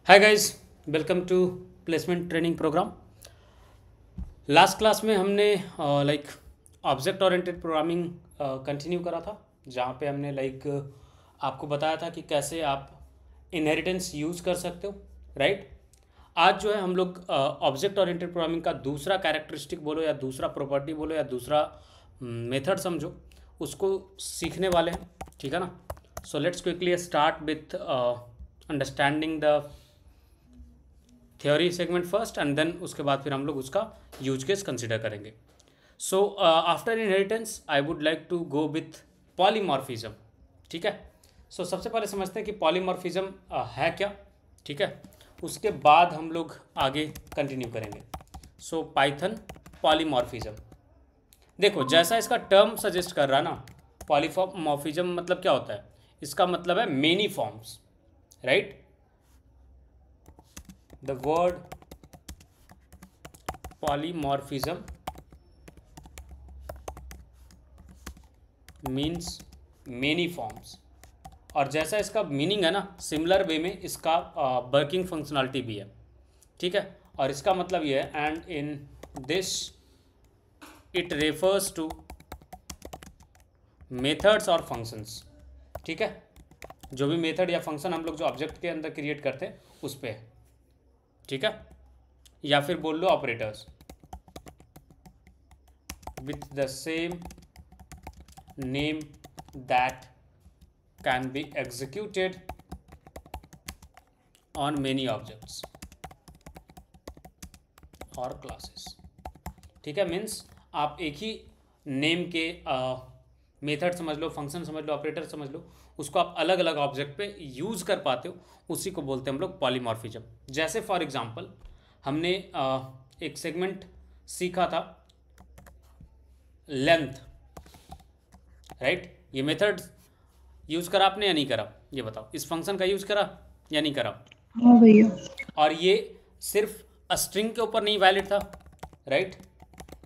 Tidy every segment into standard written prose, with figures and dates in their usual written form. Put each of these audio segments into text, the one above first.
Hi guys, welcome to placement training programme. Last class में हमने like object oriented programming continue करा था, जहाँ पे हमने आपको बताया था कि कैसे आप इनहेरिटेंस यूज़ कर सकते हो, राइट। आज जो है हम लोग ऑब्जेक्ट ओरिएंटेड प्रोग्रामिंग का दूसरा कैरेक्टरिस्टिक बोलो या दूसरा प्रॉपर्टी बोलो या दूसरा मेथड समझो, उसको सीखने वाले हैं, ठीक है ना। So let's quickly start with understanding the theory segment first and then उसके बाद फिर हम लोग उसका यूज केस कंसिडर करेंगे। So after inheritance I would like to go with polymorphism, ठीक है। सो सबसे पहले समझते हैं कि पॉलीमॉर्फिज्म है क्या, ठीक है। उसके बाद हम लोग आगे कंटिन्यू करेंगे। सो पाइथन पॉलीमॉर्फिज्म, देखो जैसा इसका टर्म सजेस्ट कर रहा है ना, पॉलीमॉर्फिज्म मतलब क्या होता है, इसका मतलब है many forms, right. The word polymorphism means many forms, और जैसा इसका मीनिंग है ना, सिमिलर वे में इसका वर्किंग फंक्शनलिटी भी है, ठीक है। और इसका मतलब ये है and in this it refers two methods और फंक्शंस, ठीक है। जो भी मेथड या फंक्शन हम लोग जो ऑब्जेक्ट के अंदर क्रिएट करते हैं उस पर है, ठीक है। या फिर बोल लो operators with the same name that can be executed on many objects और क्लासेस, ठीक है। मीन्स आप एक ही नेम के मेथड समझ लो, फंक्शन समझ लो, ऑपरेटर समझ लो, उसको आप अलग अलग ऑब्जेक्ट पे यूज़ कर पाते हो, उसी को बोलते हैं हम लोग पॉलीमॉर्फिज्म। जैसे फॉर एग्जांपल हमने एक सेगमेंट सीखा था लेंथ, राइट। ये मेथड यूज़ करा आपने या नहीं करा, ये बताओ। इस फंक्शन का यूज़ करा या नहीं करा? हाँ भैया। और ये सिर्फ स्ट्रिंग के ऊपर नहीं वैलिड था, right.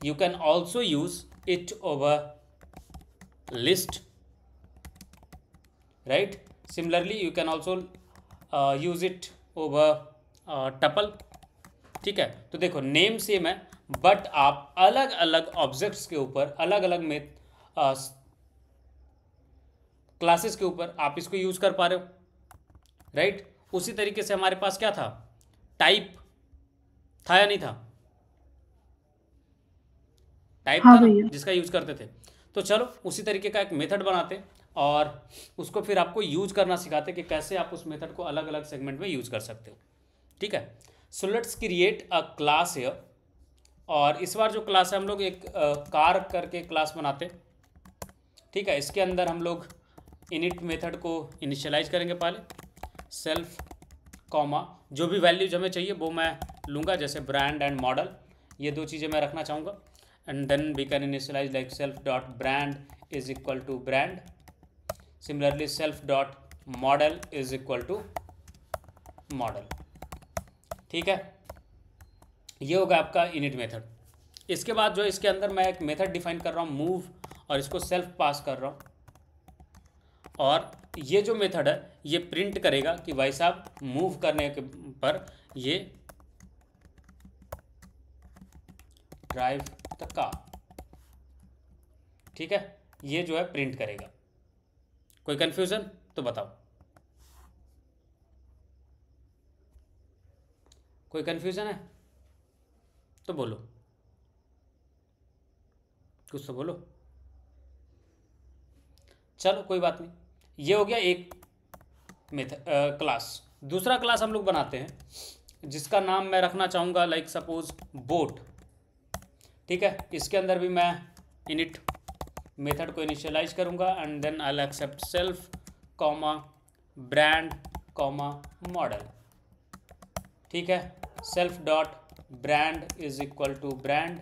You can also use it over list, right. Similarly you can also use it over tuple, ठीक है। तो देखो नेम सेम है, बट आप अलग अलग ऑब्जेक्ट्स के ऊपर, अलग अलग में क्लासेस के ऊपर आप इसको यूज कर पा रहे हो, राइट। उसी तरीके से हमारे पास क्या था, टाइप था या नहीं था? टाइप हाँ था ना, भैया। जिसका यूज करते थे। तो चलो उसी तरीके का एक मेथड बनाते और उसको फिर आपको यूज करना सिखाते कि कैसे आप उस मेथड को अलग अलग सेगमेंट में यूज कर सकते हो, ठीक है। So let's create a class here, और इस बार जो क्लास है हम लोग एक कार करके क्लास बनाते, ठीक है। इसके अंदर हम लोग इनिट मेथड को इनिशियलाइज करेंगे पहले, सेल्फ कॉमा जो भी वैल्यूज हमें चाहिए वो मैं लूँगा, जैसे ब्रांड एंड मॉडल, ये दो चीज़ें मैं रखना चाहूँगा। And then we can initialize like self dot brand is equal to brand, similarly self dot model is equal to model, ठीक है। ये होगा आपका इनिट मेथड। इसके बाद जो इसके अंदर मैं एक मेथड डिफाइन कर रहा हूँ मूव, और इसको सेल्फ पास कर रहा हूँ, और ये जो मेथड है ये प्रिंट करेगा कि भाई साहब मूव करने के पर ये ड्राइव द कार, ठीक है। ये जो है प्रिंट करेगा। कोई कंफ्यूजन तो बताओ, कोई कंफ्यूजन है तो बोलो, कुछ तो बोलो। चलो कोई बात नहीं, ये हो गया एक मेथड क्लास। दूसरा क्लास हम लोग बनाते हैं जिसका नाम मैं रखना चाहूँगा लाइक सपोज बोट, ठीक है। इसके अंदर भी मैं इनिट मेथड को इनिशियलाइज करूँगा and then I will accept self comma brand comma model, ठीक है। Self dot brand is equal to brand,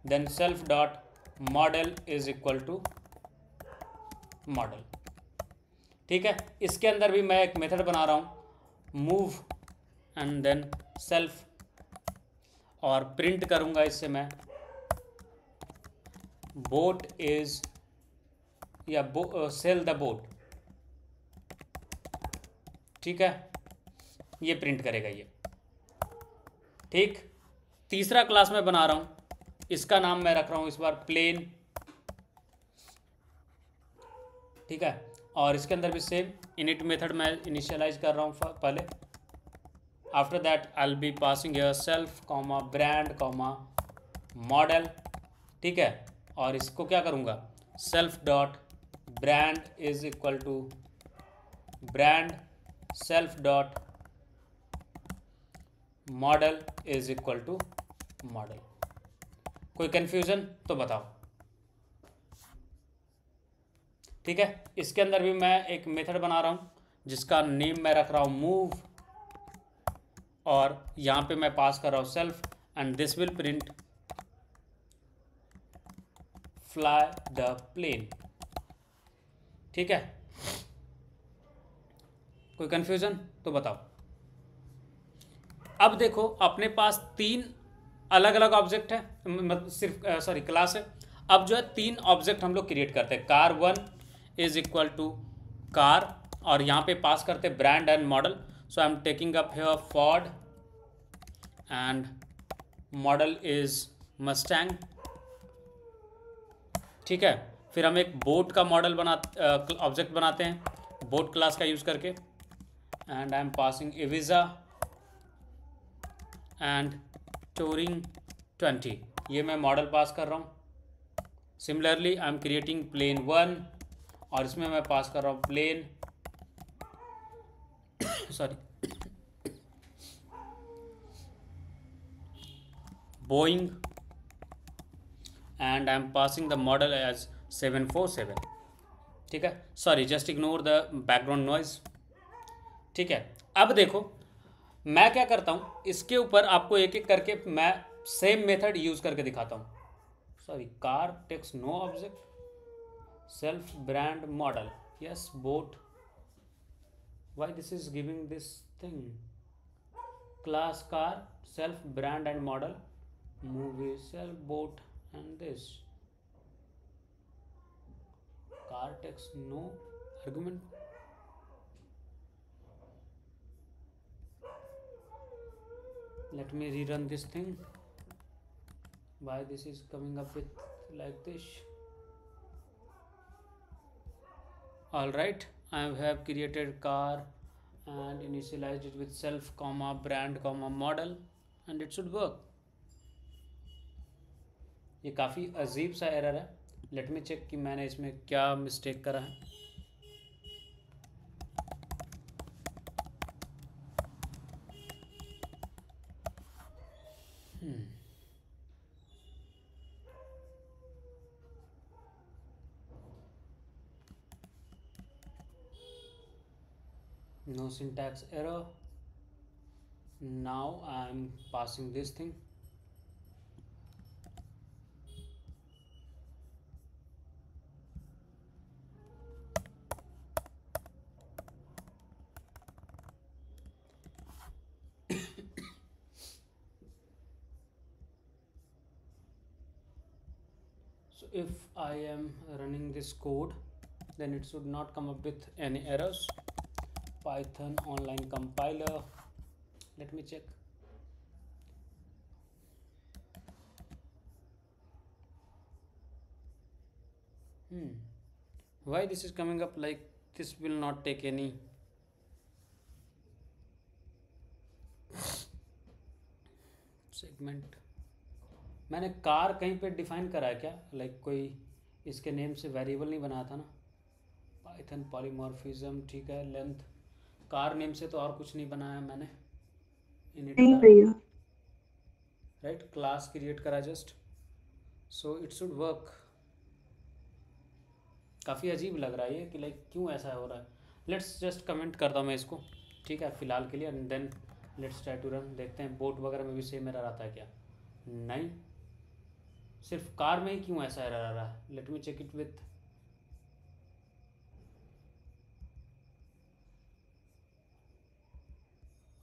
then self dot model is equal to model, ठीक है। इसके अंदर भी मैं एक मेथड बना रहा हूँ मूव एंड देन सेल्फ, और प्रिंट करूँगा इससे मैं बोट इज या सेल द बोट, ठीक है। ये प्रिंट करेगा ये। ठीक, तीसरा क्लास मैं बना रहा हूँ, इसका नाम मैं रख रहा हूँ इस बार प्लेन। ठीक है, और इसके अंदर भी सेम इनिट मेथड मैं इनिशियलाइज कर रहा हूँ पहले। After that I will be passing your self comma brand comma model. ठीक है, और इसको क्या करूँगा, self dot brand is equal to brand self dot model is equal to model. कोई कंफ्यूजन तो बताओ। ठीक है, इसके अंदर भी मैं एक मेथड बना रहा हूँ जिसका नेम मैं रख रहा हूँ मूव, और यहाँ पे मैं पास कर रहा हूँ self, and this will print fly the plane. ठीक है, कोई कंफ्यूजन तो बताओ। अब देखो अपने पास तीन अलग अलग ऑब्जेक्ट है, मतलब सिर्फ सॉरी क्लास है। अब जो है तीन ऑब्जेक्ट हम लोग क्रिएट करते हैं, car one is equal to car, और यहाँ पे पास करते हैं brand and model. So I am taking up here Ford and model is Mustang. ठीक है, फिर हम एक बोट का मॉडल ऑब्जेक्ट बनाते हैं बोट क्लास का यूज करके, and I am passing Ibiza and touring 20, ये मैं मॉडल पास कर रहा हूँ। Similarly I am creating plane one, और इसमें मैं पास कर रहा हूँ plane sorry Boeing, and I am passing the model as 747। ठीक है, sorry just ignore the background noise. ठीक है, अब देखो मैं क्या करता हूँ, इसके ऊपर आपको एक एक करके मैं सेम मेथड यूज करके दिखाता हूँ। Sorry, car takes no object self brand model yes boat, why this is giving this thing, class car self brand and model movie self boat and this car takes no argument. Let me rerun this thing. Why this is coming up with like this? All right, I have created car and initialized it with self comma brand comma model and it should work. ये काफ़ी अजीब सा error है, let me check कि मैंने इसमें क्या mistake करा है। No syntax error. Now I am passing this thing. So if I am running this code, then it should not come up with any errors. Python online compiler, let me check. Why this is coming up like this will not take any segment. मैंने car कहीं पे define करा है क्या, like कोई इसके name से variable नहीं बनाया था ना। पाइथन पॉलीमॉर्फिज्म, ठीक है, लेंथ, कार नेम से तो और कुछ नहीं बनाया मैंने। इनिट राइट, क्लास क्रिएट करा just, so it should work. काफ़ी अजीब लग रहा है ये कि लाइक क्यों ऐसा हो रहा है। लेट्स जस्ट कमेंट करता हूँ मैं इसको, ठीक है, फिलहाल के लिए, and then let's try to run, देखते हैं बोट वगैरह में भी सेम एरर आता है क्या। नहीं, सिर्फ कार में ही क्यों ऐसा एरर आ रहा है। Let me check it with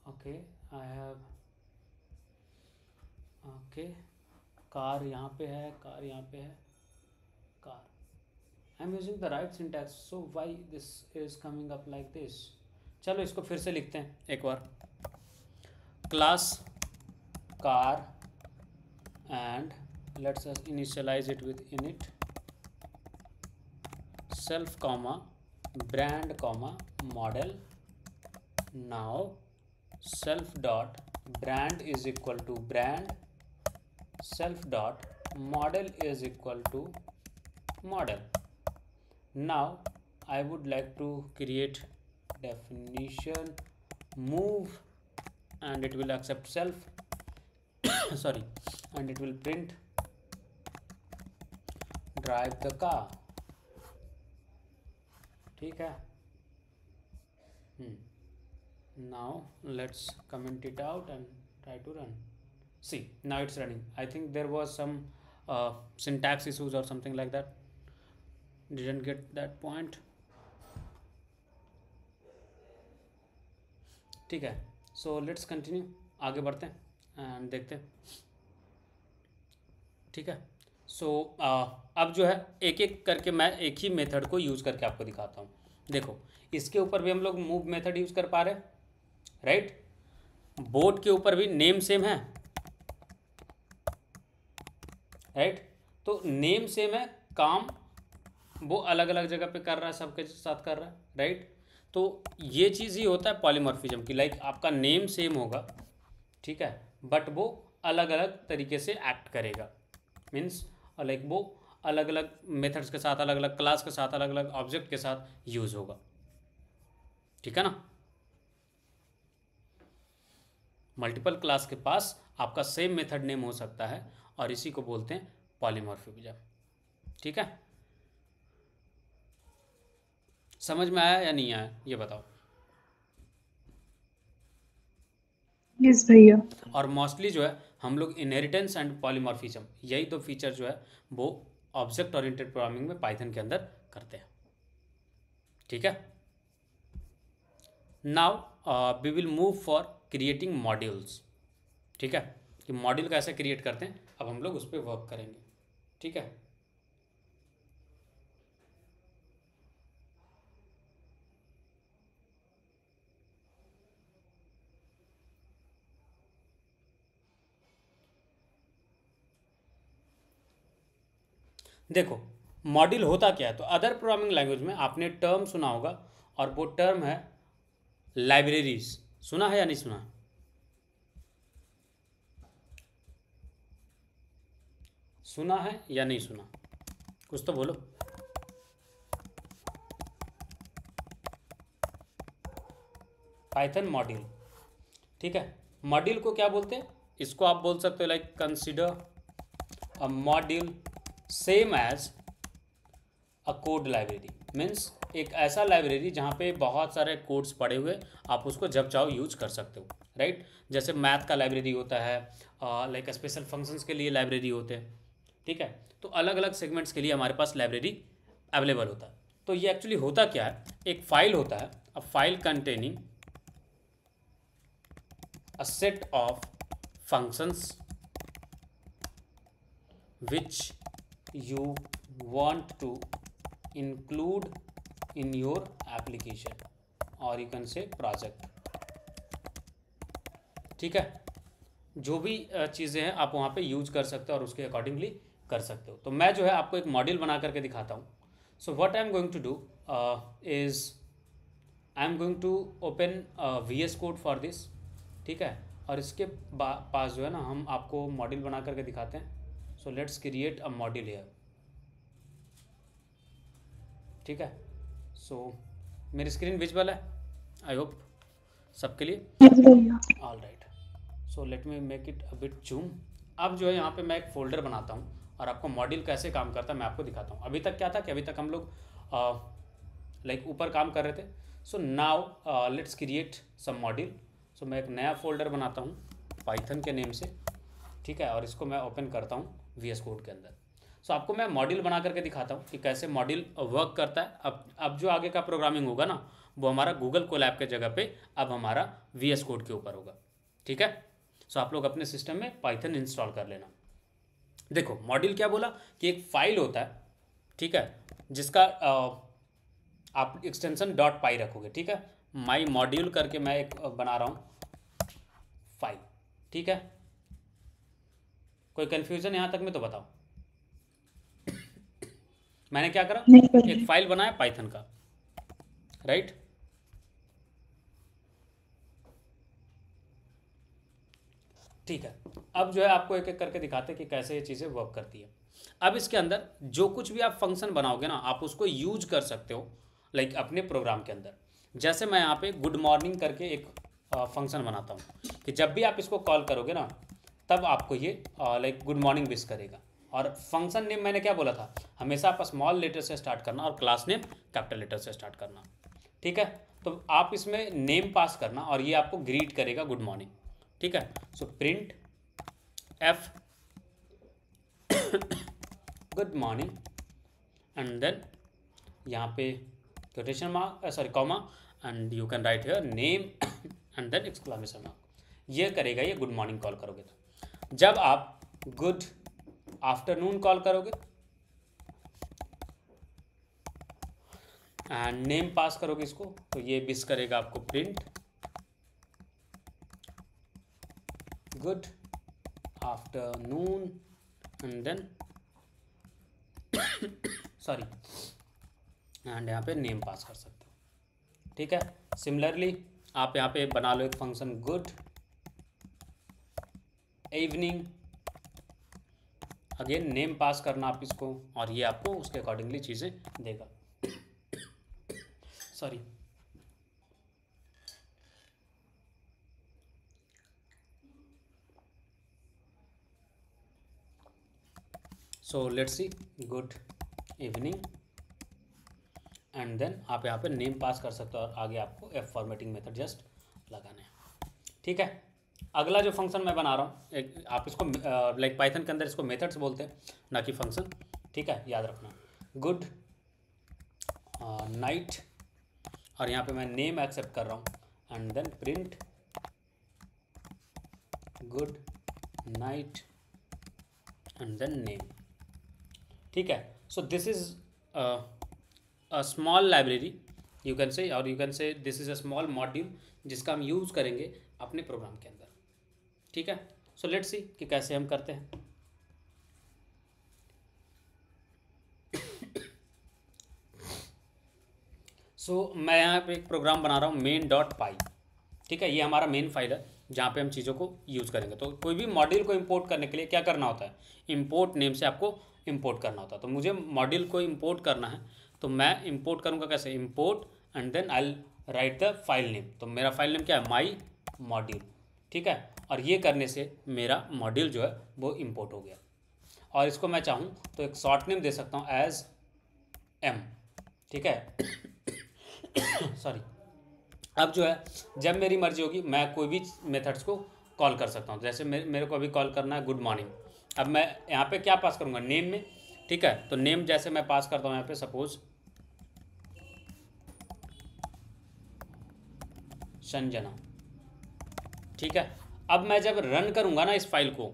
okay, I have okay, car यहाँ पे है, कार यहाँ पे है, car, I am using the right syntax, so why this is coming up like this. चलो इसको फिर से लिखते हैं एक बार। class car and let's initialize it with init self comma brand comma model. Now self dot brand is equal to brand, self dot model is equal to model. Now I would like to create definition move and it will accept self sorry, and it will print drive the car. ठीक है. Now let's comment it out and try to run. See, now it's running. I think there was some syntax issues or something like that. Didn't get that point. ठीक है. So let's continue. आगे बढ़ते हैं and देखते हैं. ठीक है. सो अब जो है एक एक करके मैं एक ही मेथड को यूज़ करके आपको दिखाता हूँ. देखो, इसके ऊपर भी हम लोग मूव मेथड यूज़ कर पा रहे हैं, राइट. बोट के ऊपर भी नेम सेम है, राइट. तो नेम सेम है, काम वो अलग अलग जगह पे कर रहा है, सबके साथ कर रहा है, राइट. तो ये चीज़ ही होता है पॉलीमॉर्फिज्म की. लाइक आपका नेम सेम होगा, ठीक है, बट वो अलग अलग तरीके से एक्ट करेगा. मीन्स लाइक वो अलग अलग मेथड्स के साथ, अलग अलग क्लास के साथ, अलग अलग ऑब्जेक्ट के साथ यूज होगा. ठीक है ना. मल्टीपल क्लास के पास आपका सेम मेथड नेम हो सकता है और इसी को बोलते हैं पॉलीमॉर्फिज्म. ठीक है. समझ में आया या नहीं आया ये बताओ. यस भैया. और मोस्टली जो है हम लोग इनहेरिटेंस एंड पॉलीमॉर्फिज्म, यही दो फीचर जो है वो ऑब्जेक्ट ओरिएंटेड प्रोग्रामिंग में पाइथन के अंदर करते हैं. ठीक है. Now we will move for creating modules. ठीक है, कि मॉड्यूल कैसे क्रिएट करते हैं अब हम लोग उस पर वर्क करेंगे. ठीक है. देखो, मॉड्यूल होता क्या है. तो अदर प्रोग्रामिंग लैंग्वेज में आपने टर्म सुना होगा और वो टर्म है लाइब्रेरीज. सुना है या नहीं सुना? सुना है या नहीं सुना? कुछ तो बोलो. Python module. ठीक है. मॉड्यूल को क्या बोलते हैं? इसको आप बोल सकते हो like consider a module same as a code library. Means एक ऐसा लाइब्रेरी जहाँ पे बहुत सारे कोड्स पड़े हुए, आप उसको जब चाहो यूज कर सकते हो, राइट. जैसे मैथ का लाइब्रेरी होता है, लाइक स्पेशल फंक्शंस के लिए लाइब्रेरी होते हैं. ठीक है. तो अलग अलग सेगमेंट्स के लिए हमारे पास लाइब्रेरी अवेलेबल होता है. तो ये एक्चुअली होता क्या है, एक फाइल होता है, a file containing a set of functions which you want to include in your application or you can say project. ठीक है. जो भी चीज़ें हैं आप वहाँ पे यूज कर सकते हो और उसके अकॉर्डिंगली कर सकते हो. तो मैं जो है आपको एक मॉड्यूल बना करके दिखाता हूँ. So what I am going to do is I am going to open VS code for this. ठीक है. और इसके पास जो है ना हम आपको मॉड्यूल बना करके दिखाते हैं. So let's create a module here. ठीक है. सो मेरी स्क्रीन विजिबल है आई होप सबके लिए. यस भैया. All right. So let me make it a bit zoom. अब जो है यहाँ पे मैं एक फोल्डर बनाता हूँ और आपको मॉड्यूल कैसे काम करता है मैं आपको दिखाता हूँ. अभी तक क्या था कि अभी तक हम लोग लाइक ऊपर काम कर रहे थे. So now let's create some module. So मैं एक नया फोल्डर बनाता हूँ पाइथन के नेम से. ठीक है. और इसको मैं ओपन करता हूँ VS कोड के अंदर. सो आपको मैं मॉड्यूल बना करके दिखाता हूँ कि कैसे मॉड्यूल वर्क करता है. अब जो आगे का प्रोग्रामिंग होगा ना वो हमारा गूगल कोलैब के जगह पे अब हमारा VS कोड के ऊपर होगा. ठीक है. सो आप लोग अपने सिस्टम में पाइथन इंस्टॉल कर लेना. देखो, मॉड्यूल क्या बोला कि एक फाइल होता है, ठीक है, जिसका आप एक्सटेंशन .py रखोगे. ठीक है. माई मॉड्यूल करके मैं एक बना रहा हूँ फाइल। ठीक है, कोई कंफ्यूजन यहाँ तक में तो बताओ। मैंने क्या करा, नहीं कर एक रही। फाइल बनाया पाइथन का, राइट। ठीक है, अब जो है आपको एक एक करके दिखाते हैं कि कैसे ये चीज़ें वर्क करती है। अब इसके अंदर जो कुछ भी आप फंक्शन बनाओगे ना, आप उसको यूज कर सकते हो लाइक अपने प्रोग्राम के अंदर। जैसे मैं यहाँ पे गुड मॉर्निंग करके एक फंक्शन बनाता हूँ कि जब भी आप इसको कॉल करोगे ना, तब आपको ये लाइक गुड मॉर्निंग विश करेगा। और फंक्शन नेम मैंने क्या बोला था, हमेशा आप स्मॉल लेटर से स्टार्ट करना और क्लास नेम कैपिटल लेटर से स्टार्ट करना। ठीक है, तो आप इसमें नेम पास करना और ये आपको ग्रीट करेगा गुड मॉर्निंग। ठीक है, so print F good morning and then यहाँ पे quotation mark sorry comma and you can write here name and then exclamation mark. ये करेगा ये गुड मॉर्निंग कॉल करोगे तो। जब आप गुड आफ्टरनून कॉल करोगे एंड नेम पास करोगे इसको, तो ये विश करेगा आपको print good afternoon and then sorry and यहाँ पे नेम पास कर सकते हो। ठीक है, सिमिलरली आप यहाँ पे बना लो एक function good evening, again name pass करना आप इसको और ये आपको उसके अकॉर्डिंगली चीज़ें देगा। Sorry, so let's see good evening and then आप यहाँ पे नेम पास कर सकते हो और आगे आपको एफ फॉर्मेटिंग मेथड जस्ट लगाना है। ठीक है, अगला जो फंक्शन मैं बना रहा हूँ एक, आप इसको लाइक पाइथन के अंदर इसको मेथड्स बोलते हैं ना कि फंक्शन। ठीक है, याद रखना गुड नाइट और यहाँ पे मैं नेम एक्सेप्ट कर रहा हूँ and then print good night and then name. ठीक है, so this is a small library you can say, और you can say this is a small module जिसका हम यूज़ करेंगे अपने प्रोग्राम के अंदर। ठीक है, सो लेट्स सी कि कैसे हम करते हैं। सो मैं यहाँ पे एक प्रोग्राम बना रहा हूँ main.py। ठीक है, ये हमारा मेन फाइल है जहाँ पे हम चीज़ों को यूज़ करेंगे। तो कोई भी मॉड्यूल को इंपोर्ट करने के लिए क्या करना होता है, इंपोर्ट नेम से आपको इंपोर्ट करना होता है। तो मुझे मॉड्यूल को इंपोर्ट करना है, तो मैं इंपोर्ट करूँगा कैसे, import and then I write the file name. तो मेरा फाइल नेम क्या है, माई मॉड्यूल। ठीक है, और ये करने से मेरा मॉड्यूल जो है वो इंपोर्ट हो गया। और इसको मैं चाहूँ तो एक शॉर्ट नेम दे सकता हूँ एज एम। ठीक है सॉरी, अब जो है जब मेरी मर्जी होगी मैं कोई भी मेथड्स को कॉल कर सकता हूँ। जैसे मेरे को अभी कॉल करना है गुड मॉर्निंग, अब मैं यहाँ पे क्या पास करूँगा, नेम में। ठीक है, तो नेम जैसे मैं पास करता हूँ यहाँ पे सपोज संजना। ठीक है, अब मैं जब रन करूँगा ना इस फाइल को,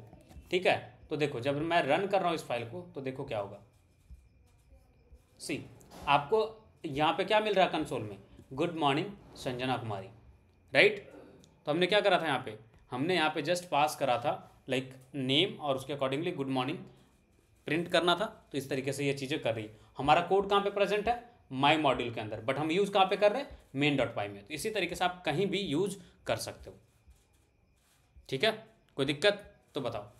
ठीक है, तो देखो जब मैं रन कर रहा हूँ इस फाइल को तो देखो क्या होगा। सी, आपको यहाँ पे क्या मिल रहा है कंसोल में, गुड मॉर्निंग संजना कुमारी, राइट। तो हमने क्या करा था यहाँ पे, हमने यहाँ पे जस्ट पास करा था लाइक नेम और उसके अकॉर्डिंगली गुड मॉर्निंग प्रिंट करना था। तो इस तरीके से ये चीज़ें कर रही है। हमारा कोड कहाँ पे प्रेजेंट है, माई मॉड्यूल के अंदर, बट हम यूज़ कहाँ पे कर रहे हैं, main.py में। तो इसी तरीके से आप कहीं भी यूज कर सकते हो। ठीक है, कोई दिक्कत तो बताओ।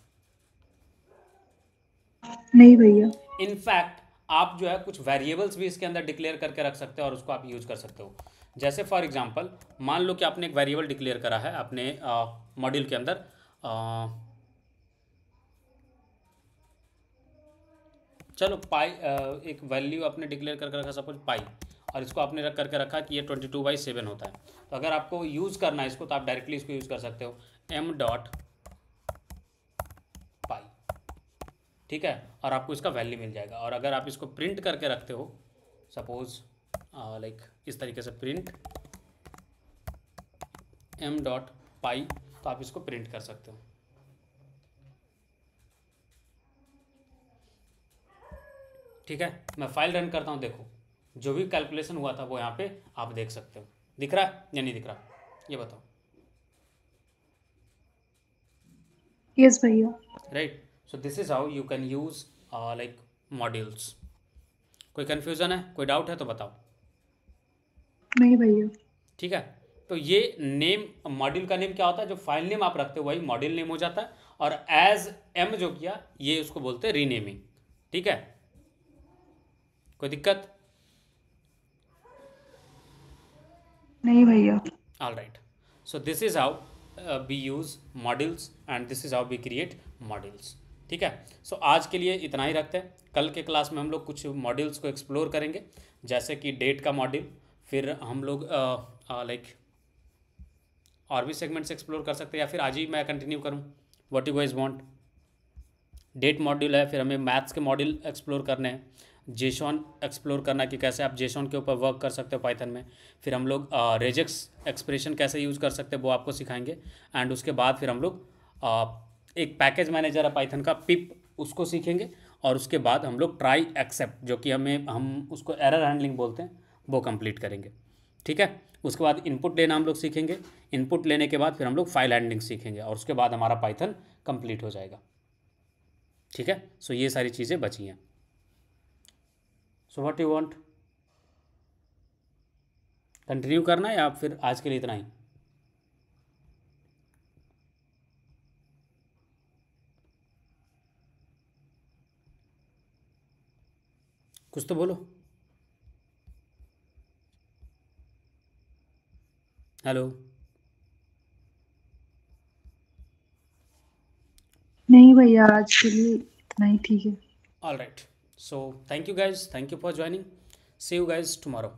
नहीं भैया। इनफैक्ट आप जो है कुछ वेरिएबल्स भी इसके अंदर डिक्लेयर करके रख सकते हो और उसको आप यूज कर सकते हो। जैसे फॉर एग्जांपल मान लो कि आपने एक वेरिएबल डिक्लेयर करा है अपने मॉड्यूल के अंदर, चलो पाई, एक वैल्यू आपने डिक्लेयर करके रखा सपोज पाई, और इसको आपने रख करके रखा कि ये 22/7 होता है। तो अगर आपको यूज़ करना है इसको तो आप डायरेक्टली इसको यूज़ कर सकते हो m.py। ठीक है, और आपको इसका वैल्यू मिल जाएगा। और अगर आप इसको प्रिंट करके रखते हो सपोज लाइक इस तरीके से प्रिंट m.py, तो आप इसको प्रिंट कर सकते हो। ठीक है, मैं फाइल रन करता हूँ, देखो जो भी कैलकुलेशन हुआ था वो यहाँ पे आप देख सकते हो। दिख रहा है या नहीं दिख रहा, ये बताओ। Yes, भैया. Right. So this is how you can use like modules. कोई कन्फ्यूज़न है, कोई डाउट है तो बताओ. नहीं भैया. ठीक है. तो ये नेम, मॉड्यूल का नेम क्या होता है, जो फाइल नेम आप रखते हो वही मॉड्यूल नेम हो जाता है. और एज एम जो किया ये उसको बोलते हैं रीनेमिंग. ठीक है. कोई दिक्कत? नहीं भैया. All right. So this is how we use modules and this is how we create modules. ठीक है. सो आज के लिए इतना ही रखते हैं. कल के क्लास में हम लोग कुछ मॉड्यूल्स को एक्सप्लोर करेंगे, जैसे कि डेट का मॉड्यूल. फिर हम लोग लाइक और भी सेगमेंट्स एक्सप्लोर कर सकते हैं, या फिर आज ही मैं कंटिन्यू करूँ, what you guys want. Date module है, फिर हमें मैथ्स के मॉड्यूल एक्सप्लोर करने हैं, जेसॉन एक्सप्लोर करना कि कैसे आप जेसॉन के ऊपर वर्क कर सकते हो पाइथन में. फिर हम लोग रेजेक्स एक्सप्रेशन कैसे यूज़ कर सकते हैं वो आपको सिखाएंगे. एंड उसके बाद फिर हम लोग एक पैकेज मैनेजर है पाइथन का, पिप, उसको सीखेंगे. और उसके बाद हम लोग ट्राई एक्सेप्ट, जो कि हम उसको एरर हैंडलिंग बोलते हैं, वो कंप्लीट करेंगे. ठीक है. उसके बाद इनपुट लेना हम लोग सीखेंगे. इनपुट लेने के बाद फिर हम लोग फाइल हैंडलिंग सीखेंगे, और उसके बाद हमारा पाइथन कंप्लीट हो जाएगा. ठीक है. सो ये सारी चीज़ें बची हैं. So what you want, continue करना है या फिर आज के लिए इतना ही? कुछ तो बोलो. हेलो. नहीं भैया, आज के लिए इतना ही ठीक है. All right. So thank you guys, thank you for joining. See you guys tomorrow.